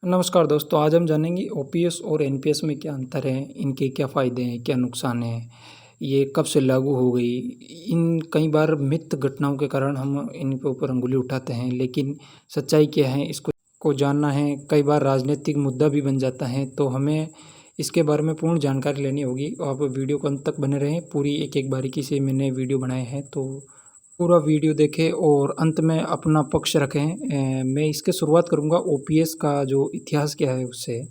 नमस्कार दोस्तों, आज हम जानेंगे ओपीएस और एनपीएस में क्या अंतर है, इनके क्या फ़ायदे हैं, क्या नुकसान हैं, ये कब से लागू हो गई। इन कई बार मिथ घटनाओं के कारण हम इनके ऊपर उँगली उठाते हैं, लेकिन सच्चाई क्या है इसको जानना है। कई बार राजनीतिक मुद्दा भी बन जाता है, तो हमें इसके बारे में पूर्ण जानकारी लेनी होगी। आप वीडियो को अंत तक बने रहें, पूरी एक-एक बारीकी से मैंने वीडियो बनाए हैं, तो पूरा वीडियो देखें और अंत में अपना पक्ष रखें। मैं इसकी शुरुआत करूँगा ओपीएस का जो इतिहास क्या है उससे।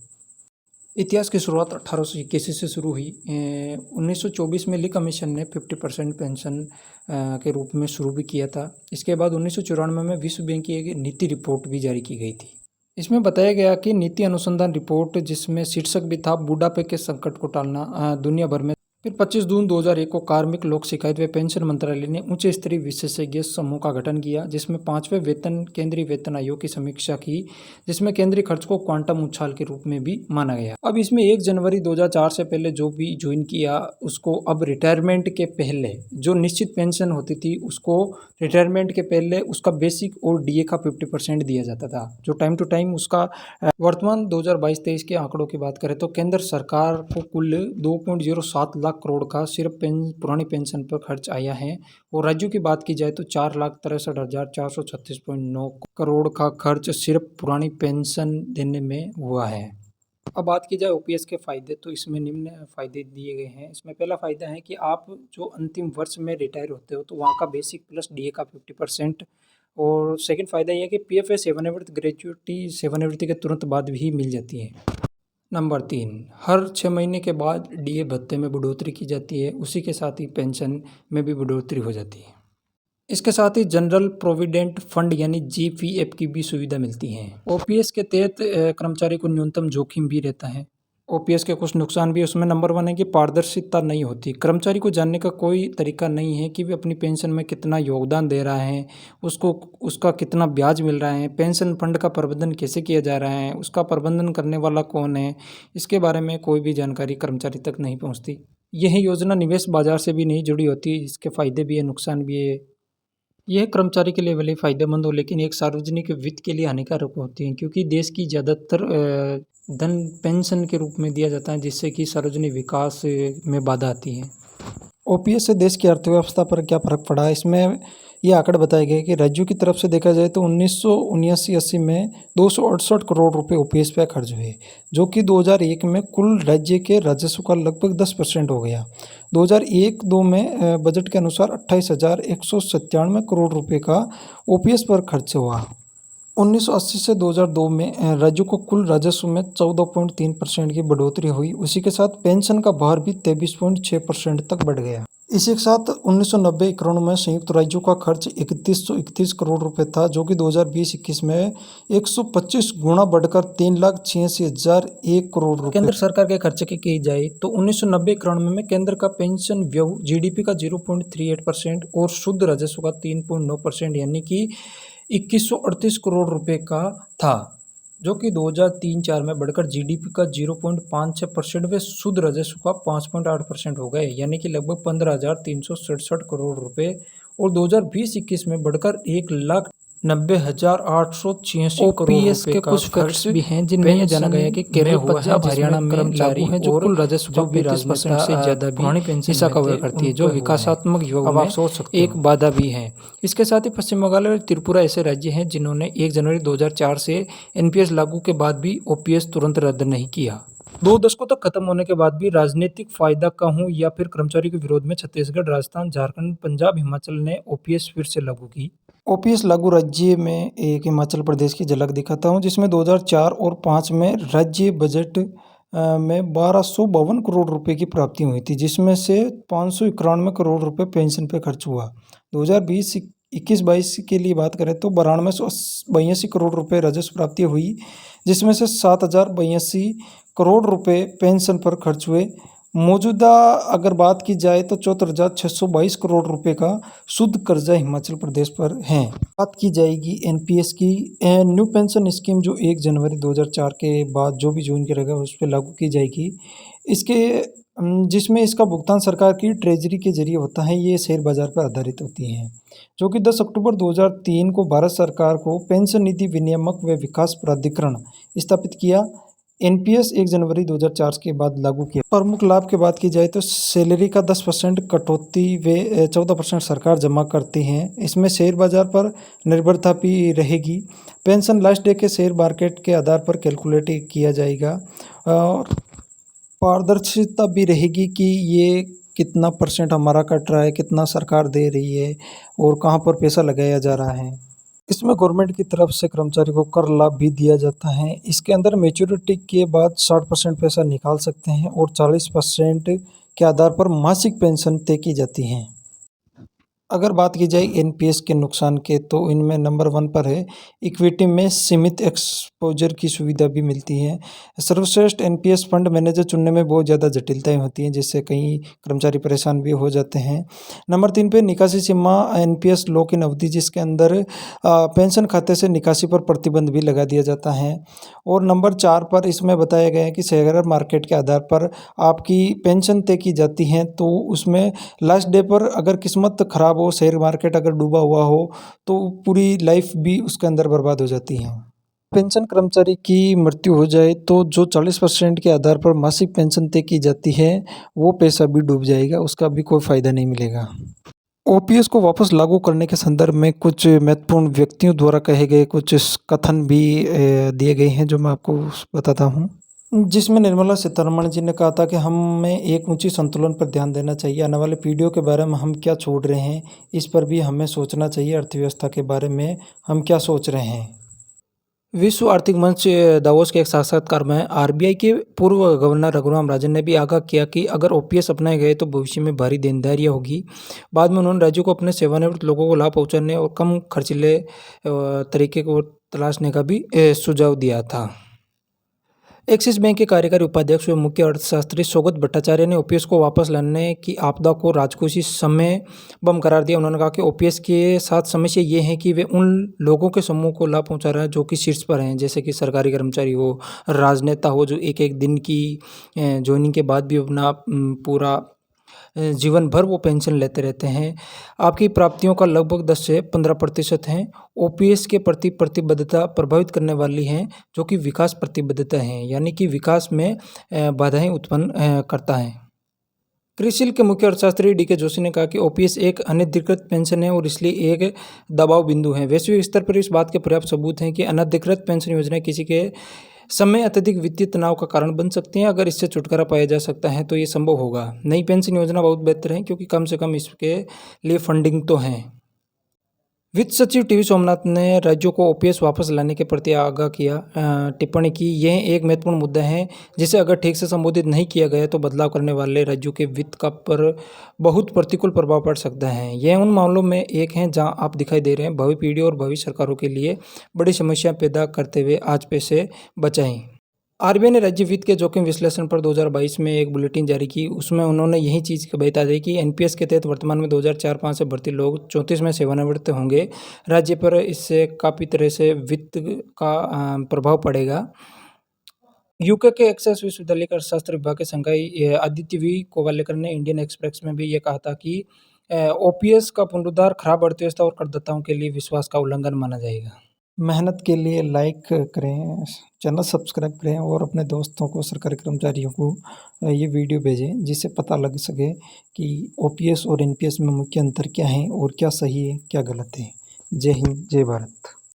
इतिहास की शुरुआत 1881 से शुरू हुई। 1924 में ली कमीशन ने 50% पेंशन के रूप में शुरू भी किया था। इसके बाद 1994 में विश्व बैंक की एक नीति रिपोर्ट भी जारी की गई थी। इसमें बताया गया कि नीति अनुसंधान रिपोर्ट, जिसमें शीर्षक भी था बुढ़ापे के संकट को टालना दुनिया भर में। फिर 25 जून 2001 को कार्मिक लोक शिकायत व पेंशन मंत्रालय ने उच्च स्तरीय विशेषज्ञ समूह का गठन किया, जिसमें 5वें केंद्रीय वेतन आयोग की समीक्षा की, जिसमें केंद्रीय खर्च को क्वांटम उछाल के रूप में भी माना गया। अब इसमें 1 जनवरी 2004 से पहले जो भी ज्वाइन किया उसको अब रिटायरमेंट के पहले जो निश्चित पेंशन होती थी उसको रिटायरमेंट के पहले उसका बेसिक और डीए का 50% दिया जाता था, जो टाइम टू टाइम उसका। वर्तमान 2022-23 के आंकड़ों की बात करें तो केंद्र सरकार को कुल 2.07 लाख करोड़ का सिर्फ पुरानी पेंशन पर खर्च आया है, और राज्यों की बात की जाए तो 4,63,436.9 करोड़ का खर्च सिर्फ पुरानी पेंशन देने में हुआ है। अब बात की जाए ओपीएस के फ़ायदे, तो इसमें निम्न फ़ायदे दिए गए हैं। इसमें पहला फ़ायदा है कि आप जो अंतिम वर्ष में रिटायर होते हो तो वहाँ का बेसिक प्लस डीए का 50%। और सेकंड फ़ायदा ये है कि पीएफ सेवानिवृत्ति ग्रेच्युटी सेवानिवृत्ति के तुरंत बाद भी मिल जाती है। नंबर 3, हर 6 महीने के बाद डीए भत्ते में बढ़ोतरी की जाती है, उसी के साथ ही पेंशन में भी बढ़ोतरी हो जाती है। इसके साथ ही जनरल प्रोविडेंट फंड यानी जीपीएफ की भी सुविधा मिलती है। ओपीएस के तहत कर्मचारी को न्यूनतम जोखिम भी रहता है। ओपीएस के कुछ नुकसान भी, उसमें नंबर 1 है कि पारदर्शिता नहीं होती। कर्मचारी को जानने का कोई तरीका नहीं है कि वे अपनी पेंशन में कितना योगदान दे रहा है, उसको उसका कितना ब्याज मिल रहा है, पेंशन फंड का प्रबंधन कैसे किया जा रहा है, उसका प्रबंधन करने वाला कौन है, इसके बारे में कोई भी जानकारी कर्मचारी तक नहीं पहुँचती। यह योजना निवेश बाजार से भी नहीं जुड़ी होती। इसके फ़ायदे भी है, नुकसान भी है। यह कर्मचारी के लिए भले फ़ायदेमंद हो, लेकिन एक सार्वजनिक वित्त के लिए हानिकारक होती हैं, क्योंकि देश की ज़्यादातर धन पेंशन के रूप में दिया जाता है, जिससे कि सार्वजनिक विकास में बाधा आती है। ओपीएस से देश की अर्थव्यवस्था पर क्या फ़र्क पड़ा है, इसमें ये आंकड़े बताए गए कि राज्यों की तरफ से देखा जाए तो 1979-80 में 268 करोड़ रुपए ओपीएस पे खर्च हुए, जो कि 2001 में कुल राज्य के राजस्व का लगभग 10% हो गया। 2001-2 में बजट के अनुसार 28,197 करोड़ रुपए का ओपीएस पर खर्च हुआ। 1980 से 2002 में राज्यों को कुल राजस्व में 14.3% की बढ़ोतरी हुई। उसी के साथ पेंशन का भार भी 23.6% तक बढ़ गया। इसी के साथ 1990-91 में संयुक्त राज्यों का खर्च 3131 करोड़ रुपए था, जो कि 2020-21 में 125 गुना बढ़कर 3,86,001 करोड़ रुपए। केंद्र सरकार के खर्चे की जाए तो 1990-91 में केंद्र का पेंशन व्यय जीडीपी का 0.38% और शुद्ध राजस्व का 3.9% यानी कि 2138 करोड़ रुपए का था, जो कि 2003-04 में बढ़कर जीडीपी का 0.56% व शुद्ध राजस्व का 5.8% हो गए, यानी कि लगभग 15,367 करोड़ रुपए, और 2020-21 में बढ़कर 1,90,886 ओपीएस के कुछ फैक्ट्स भी हैं जिनमें यह जाना गया कि केरल, पंजाब, हरियाणा में लागू है, जो कुल राजस्व का 35% से ज़्यादा भी हिस्सा कवर करती है, जो विकासात्मक योग में एक बाधा भी है। इसके साथ ही पश्चिम बंगाल और त्रिपुरा ऐसे राज्य हैं जिन्होंने 1 जनवरी 2004 से एनपीएस लागू के बाद भी ओपीएस तुरंत रद्द नहीं किया। 2 दशकों तक खत्म होने के बाद भी राजनीतिक फायदा कहूँ या फिर कर्मचारी के विरोध में छत्तीसगढ़, राजस्थान, झारखंड, पंजाब, हिमाचल ने ओपीएस फिर से लागू की। ओपीएस लागू राज्य में एक हिमाचल प्रदेश की झलक दिखाता हूँ, जिसमें 2004 और 5 में राज्य बजट में 1252 करोड़ रुपए की प्राप्ति हुई थी, जिसमें से 591 करोड़ रुपए पेंशन पे खर्च हुआ। 2020-21-22 के लिए बात करें तो 9282 करोड़ रुपए राजस्व प्राप्ति हुई, जिसमें से 7,082 करोड़ रुपए पेंशन पर खर्च हुए। मौजूदा अगर बात की जाए तो 74,622 करोड़ रुपए का शुद्ध कर्जा हिमाचल प्रदेश पर है। बात की जाएगी एनपीएस की, न्यू पेंशन स्कीम, जो 1 जनवरी 2004 के बाद जो भी ज्वाइन करेगा उस पर लागू की जाएगी। इसके जिसमें इसका भुगतान सरकार की ट्रेजरी के जरिए होता है। ये शेयर बाजार पर आधारित होती हैं, जो कि 10 अक्टूबर 2003 को भारत सरकार को पेंशन निधि विनियामक व विकास प्राधिकरण स्थापित किया। एनपीएस 1 जनवरी 2004 के बाद लागू किया। प्रमुख लाभ की बात की जाए तो सैलरी का 10% कटौती व 14% सरकार जमा करती है। इसमें शेयर बाजार पर निर्भरता भी रहेगी। पेंशन लास्ट डे के शेयर मार्केट के आधार पर कैलकुलेट किया जाएगा और पारदर्शिता भी रहेगी कि ये कितना परसेंट हमारा कट रहा है, कितना सरकार दे रही है और कहाँ पर पैसा लगाया जा रहा है। इसमें गवर्नमेंट की तरफ से कर्मचारी को कर लाभ भी दिया जाता है। इसके अंदर मैच्योरिटी के बाद 60% पैसा निकाल सकते हैं और 40% के आधार पर मासिक पेंशन तय की जाती है। अगर बात की जाए एनपीएस के नुकसान के, तो इनमें नंबर 1 पर है इक्विटी में सीमित एक्सपोजर की सुविधा भी मिलती है। सर्वश्रेष्ठ एनपीएस फंड मैनेजर चुनने में बहुत ज़्यादा जटिलताएं होती हैं, जिससे कई कर्मचारी परेशान भी हो जाते हैं। नंबर 3 पे निकासी सीमा एनपीएस लॉक इन अवधि, जिसके अंदर पेंशन खाते से निकासी पर प्रतिबंध भी लगा दिया जाता है। और नंबर 4 पर इसमें बताया गया है कि शेयर मार्केट के आधार पर आपकी पेंशन तय की जाती है, तो उसमें लास्ट डे पर अगर किस्मत खराब हो, शेयर मार्केट अगर डूबा हुआ हो, तो पूरी लाइफ भी उसके अंदर बर्बाद हो जाती है। पेंशन कर्मचारी की मृत्यु हो जाए तो जो 40% के आधार पर मासिक पेंशन तय की जाती है, वो पैसा भी डूब जाएगा, उसका भी कोई फ़ायदा नहीं मिलेगा। ओपीएस को वापस लागू करने के संदर्भ में कुछ महत्वपूर्ण व्यक्तियों द्वारा कहे गए कुछ कथन भी दिए गए हैं, जो मैं आपको बताता हूँ। जिसमें निर्मला सीतारमण जी ने कहा था कि हमें एक ऊंची संतुलन पर ध्यान देना चाहिए। आने वाले पीढ़ियों के बारे में हम क्या छोड़ रहे हैं, इस पर भी हमें सोचना चाहिए। अर्थव्यवस्था के बारे में हम क्या सोच रहे हैं। विश्व आर्थिक मंच दावोस के एक साक्षात्कार में आरबीआई के पूर्व गवर्नर रघुराम राजन ने भी आगाह किया कि अगर ओपीएस अपनाए गए तो भविष्य में भारी देनदारियां होगी। बाद में उन्होंने राज्यों को अपने सेवानिवृत्त लोगों को लाभ पहुंचाने और कम खर्चीले तरीके को तलाशने का भी सुझाव दिया था। एक्सिस बैंक के कार्यकारी उपाध्यक्ष व मुख्य अर्थशास्त्री सौगत भट्टाचार्य ने ओपीएस को वापस लाने की आपदा को राजकोषीय समय बम करार दिया। उन्होंने कहा कि ओपीएस के साथ समस्या ये है कि वे उन लोगों के समूह को लाभ पहुंचा रहा है जो कि शीर्ष पर हैं, जैसे कि सरकारी कर्मचारी हो, राजनेता हो, जो एक एक दिन की ज्वाइनिंग के बाद भी अपना पूरा जीवन भर वो पेंशन लेते रहते हैं। आपकी प्राप्तियों का लगभग 10 से 15% हैं। ओपीएस के प्रति प्रतिबद्धता प्रभावित करने वाली हैं, जो कि विकास प्रतिबद्धता हैं, यानी कि विकास में बाधाएं उत्पन्न करता है। क्रिसिल के मुख्य अर्थशास्त्री डीके जोशी ने कहा कि ओपीएस एक अनधिकृत पेंशन है और इसलिए एक दबाव बिंदु है। वैश्विक स्तर पर इस बात के पर्याप्त सबूत हैं कि अनधिकृत पेंशन योजनाएं किसी के समय अत्यधिक वित्तीय तनाव का कारण बन सकती हैं। अगर इससे छुटकारा पाया जा सकता है तो ये संभव होगा। नई पेंशन योजना बहुत बेहतर है, क्योंकि कम से कम इसके लिए फंडिंग तो है। वित्त सचिव टीवी सोमनाथ ने राज्यों को ओपीएस वापस लाने के प्रति आगाह किया टिप्पणी की, यह एक महत्वपूर्ण मुद्दा है जिसे अगर ठीक से संबोधित नहीं किया गया तो बदलाव करने वाले राज्यों के वित्त का पर बहुत प्रतिकूल प्रभाव पड़ सकता है। यह उन मामलों में एक है जहां आप दिखाई दे रहे हैं भावी पीढ़ी और भावी सरकारों के लिए बड़ी समस्या पैदा करते हुए आज पैसे बचाएं। आरबीआई ने राज्य वित्त के जोखिम विश्लेषण पर 2022 में एक बुलेटिन जारी की। उसमें उन्होंने यही चीज़ बता दी कि एनपीएस के तहत वर्तमान में 2004-05 से भर्ती लोग 34 में सेवानिवृत्त होंगे। राज्य पर इससे काफ़ी तरह से वित्त का प्रभाव पड़ेगा। यूके के एक्सेस विश्वविद्यालय के अर्थशास्त्र विभाग के संकाय आदित्य वी कोवालेकर ने इंडियन एक्सप्रेस में भी ये कहा था कि ओपीएस का पुनरुद्धार खराब अर्थव्यवस्था और करदाताओं के लिए विश्वास का उल्लंघन माना जाएगा। मेहनत के लिए लाइक करें, चैनल सब्सक्राइब करें और अपने दोस्तों को, सरकारी कर्मचारियों को ये वीडियो भेजें, जिससे पता लग सके कि ओपीएस और एनपीएस में मुख्य अंतर क्या है और क्या सही है, क्या गलत है। जय हिंद, जय भारत।